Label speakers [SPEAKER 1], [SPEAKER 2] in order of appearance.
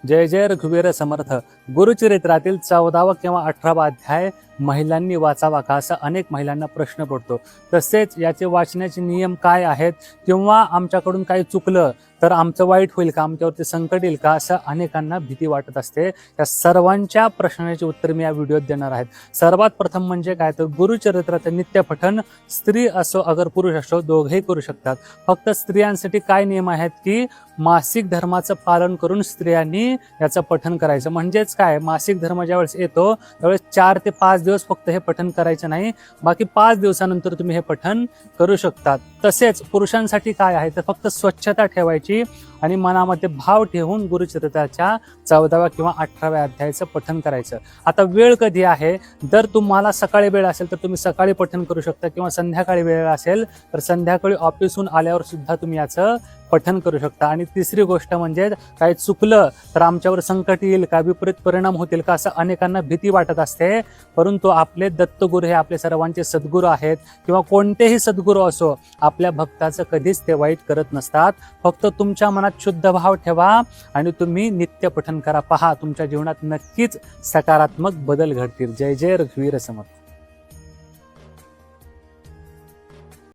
[SPEAKER 1] जय जय रघुवीर समर्थ. गुरुचरित्रातील 14वा किंवा 18वा अध्याय महिलांनी वाचावा का, असा अनेक महिलांना प्रश्न पडतो. तसेच याचे वाचण्याचे नियम काय आहेत, किंवा आमच्याकडून काही चुकलं तर आमचं वाईट होईल का, आमच्यावरती संकट येईल का, असं अनेकांना भीती वाटत असते. या सर्वांच्या प्रश्नाचे उत्तर मी या व्हिडिओत देणार आहेत. सर्वात प्रथम म्हणजे काय, तर गुरुचरित्राचं नित्य पठण स्त्री असो अगर पुरुष असो दोघेही करू शकतात. फक्त स्त्रियांसाठी काय नियम आहेत की मासिक धर्माचं पालन करून स्त्रियांनी याचं पठण करायचं. म्हणजेच काय, मासिक धर्म ज्यावेळेस येतो त्यावेळेस 4 ते 5 दिवस फक्त हे पठण करायचं नाही, बाकी 5 दिवसानंतर तुम्ही हे पठण करू शकतात. तसेच पुरुषांसाठी काय आहे, तर फक्त स्वच्छता ठेवायची आणि मनामध्ये भाव ठेवून गुरुचरित्राच्या 14व्या किंवा 18व्या अध्यायाचं पठण करायचं. आता वेळ कधी आहे, जर तुम्हाला सकाळी वेळ असेल तर तुम्ही सकाळी पठण करू शकता, किंवा संध्याकाळी वेळ असेल तर संध्याकाळी ऑफिसहून आल्यावर सुद्धा तुम्ही याचं पठण करू शकता. आणि तिसरी गोष्ट म्हणजे काही चुकलं तर आमच्यावर संकट येईल का, विपरीत परिणाम होतील का, असं अनेकांना भीती वाटत असते. परंतु आपले दत्तगुरू हे आपले सर्वांचे सद्गुरू आहेत, किंवा कोणतेही सद्गुरू असो आपल्या भक्ताचं कधीच ते वाईट करत नसतात. फक्त तुमच्या मनात शुद्ध भाव ठेवा आणि तुम्ही नित्य पठण करा. पहा, तुमच्या जीवनात नक्कीच सकारात्मक बदल घडतील. जय जय रघुवीर समर्थ.